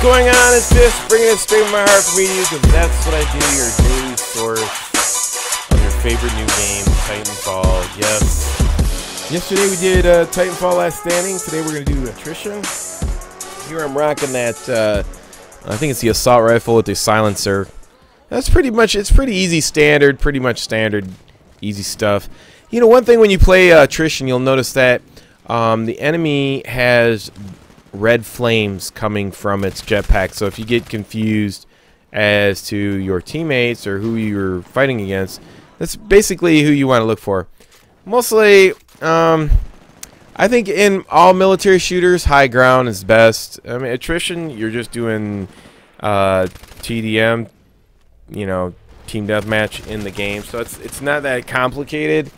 going on? It's this, bringing it straight from my heart for me to you, because that's what I do, your daily source of your favorite new game, Titanfall. Yes. Yesterday we did Titanfall Last Standing. Today we're going to do Attrition. Here I'm rocking that, I think it's the assault rifle with the silencer. That's pretty much, it's pretty easy standard, pretty much standard, easy stuff. You know, one thing when you play Attrition, you'll notice that the enemy has red flames coming from its jetpack. So if you get confused as to your teammates or who you're fighting against, that's basically who you want to look for. Mostly, I think in all military shooters, high ground is best. I mean, Attrition, you're just doing TDM, you know, team deathmatch in the game, so it's not that complicated.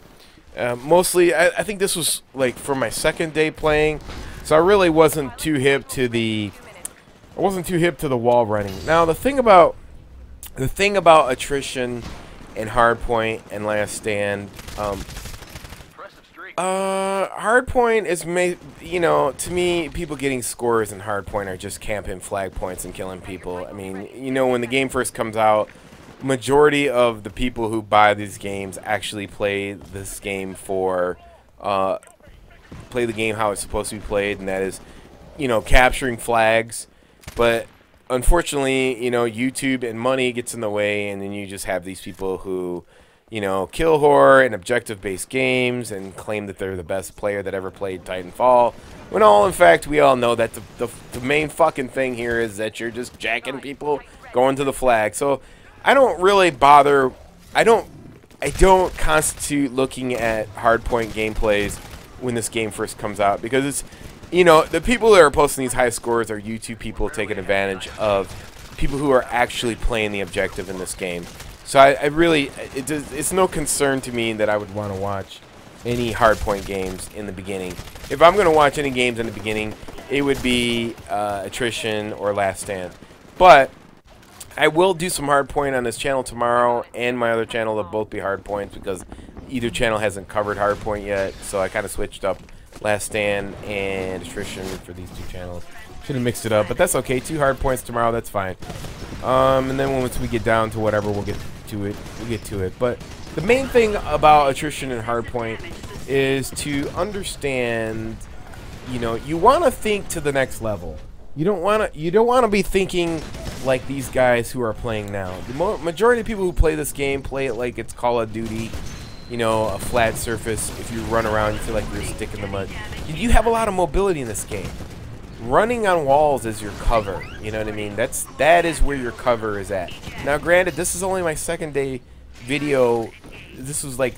Mostly, I think this was like for my second day playing, so I really wasn't too hip to the wall running. Now the thing about Attrition and Hardpoint and Last Stand, Hardpoint is you know, to me, people getting scores in Hardpoint are just camping flag points and killing people. I mean, you know, when the game first comes out, majority of the people who buy these games actually play this game for play the game how it's supposed to be played, and that is, you know, capturing flags. But unfortunately, you know, YouTube and money gets in the way, and then you just have these people who, you know, kill horror and objective-based games and claim that they're the best player that ever played Titanfall, when all in fact we all know that the main fucking thing here is that you're just jacking people going to the flag. So I don't really bother. I don't constitute looking at Hardpoint gameplays when this game first comes out, because it's, you know, the people that are posting these high scores are YouTube people taking advantage of people who are actually playing the objective in this game. So I really, it's no concern to me that I would want to watch any Hardpoint games in the beginning. If I'm going to watch any games in the beginning, it would be Attrition or Last Stand. But I will do some Hardpoint on this channel tomorrow, and my other channel will both be Hardpoints, because either channel hasn't covered Hardpoint yet. So I kind of switched up Last Stand and Attrition for these two channels. Should have mixed it up, but that's okay. 2 Hardpoints tomorrow, that's fine. And then once we get down to whatever, we'll get to it. We'll get to it. But the main thing about Attrition and Hardpoint is to understand, you know, you want to think to the next level. You don't want to be thinking like these guys who are playing now. The majority of people who play this game play it like it's Call of Duty, you know, a flat surface. If you run around, you feel like you're a stick in the mud. You have a lot of mobility in this game. Running on walls is your cover. You know what I mean? That is where your cover is at. Now, granted, this is only my second day video. This was like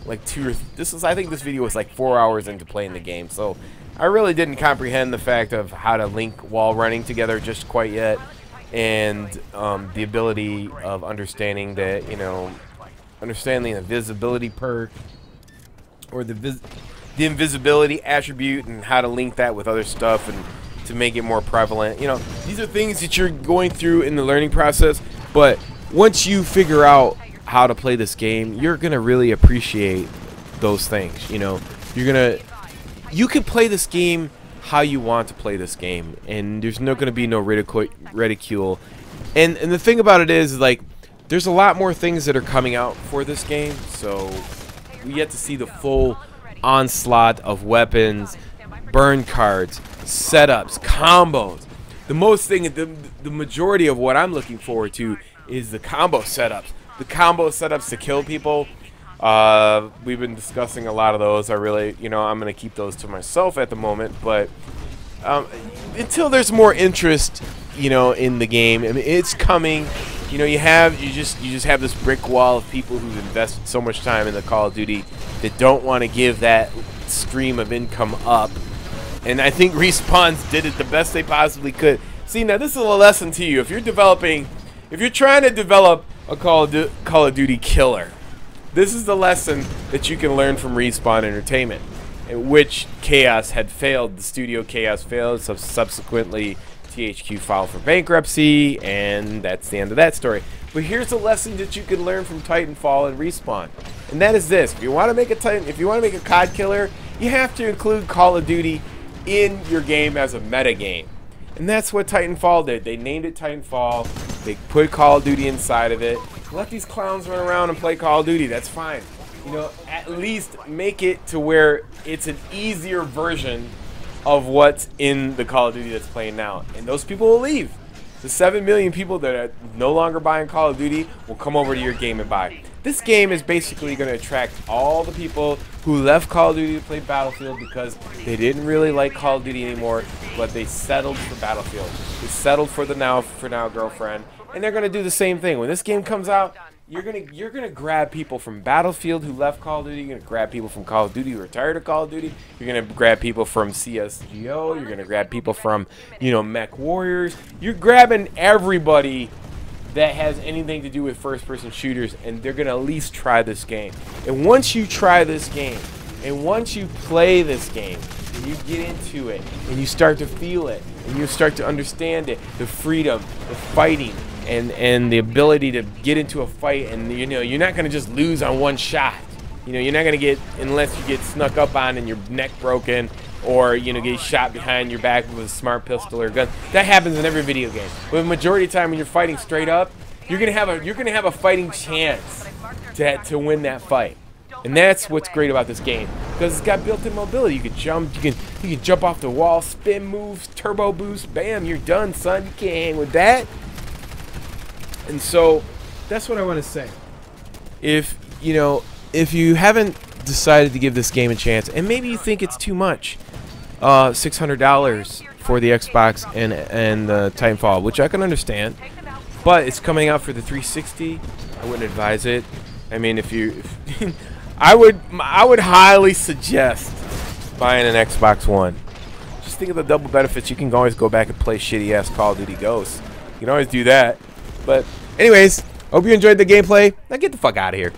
I think this video was like 4 hours into playing the game. So I really didn't comprehend the fact of how to link wall running together just quite yet, and the ability of understanding that, you know, understanding the visibility perk or the invisibility attribute, and how to link that with other stuff and to make it more prevalent. You know, these are things that you're going through in the learning process, but once you figure out how to play this game, you're gonna really appreciate those things. You know, you can play this game how you want to play this game, and there's not gonna be no ridicule. And the thing about it is, like, there's a lot more things that are coming out for this game, so we get to see the full onslaught of weapons, burn cards, setups, combos. The majority of what I'm looking forward to is the combo setups. The combo setups to kill people. We've been discussing a lot of those. I really, you know, I'm gonna keep those to myself at the moment, but until there's more interest, you know, in the game, I mean, it's coming. You know, you just have this brick wall of people who've invested so much time in the Call of Duty that don't want to give that stream of income up. And I think Respawn's did it the best they possibly could. See, now this is a lesson to you. If you're trying to develop a Call of Duty killer, this is the lesson that you can learn from Respawn Entertainment, in which Chaos had failed. The studio Chaos failed, so subsequently THQ filed for bankruptcy, and that's the end of that story. But here's a lesson that you can learn from Titanfall and Respawn, and that is this: if you want to make a COD killer, you have to include Call of Duty in your game as a meta game. And that's what Titanfall did. They named it Titanfall. They put Call of Duty inside of it. Let these clowns run around and play Call of Duty. That's fine. You know, at least make it to where it's an easier version of what's in the Call of Duty that's playing now. And those people will leave. The 7 million people that are no longer buying Call of Duty will come over to your game and buy. This game is basically going to attract all the people who left Call of Duty to play Battlefield because they didn't really like Call of Duty anymore, but they settled for Battlefield. They settled for the now girlfriend, and they're going to do the same thing. When this game comes out, you're gonna grab people from Battlefield who left Call of Duty. You're gonna grab people from Call of Duty who are tired of Call of Duty. You're gonna grab people from CS:GO. You're gonna grab people from, you know, Mech Warriors. You're grabbing everybody that has anything to do with first-person shooters, and they're gonna at least try this game. And once you try this game, and once you play this game, and you get into it, and you start to feel it, and you start to understand it, the freedom, the fighting, and the ability to get into a fight, and you know, you're not gonna just lose on one shot. You know, you're not gonna get, unless you get snuck up on and your neck broken, or you know, get shot behind your back with a smart pistol or gun. That happens in every video game. But the majority of the time when you're fighting straight up, you're gonna have a fighting chance to win that fight. And that's what's great about this game, because it's got built-in mobility. You can jump, you can jump off the wall, spin moves, turbo boost, bam, you're done, son. You can't hang with that. And so that's what I want to say. If you haven't decided to give this game a chance, and maybe you think it's too much, $600 for the Xbox and the Titanfall, which I can understand, but it's coming out for the 360. I wouldn't advise it. I mean, I would highly suggest buying an Xbox One. Just think of the double benefits. You can always go back and play shitty ass Call of Duty Ghosts. You can always do that. But anyways, hope you enjoyed the gameplay. Now get the fuck out of here.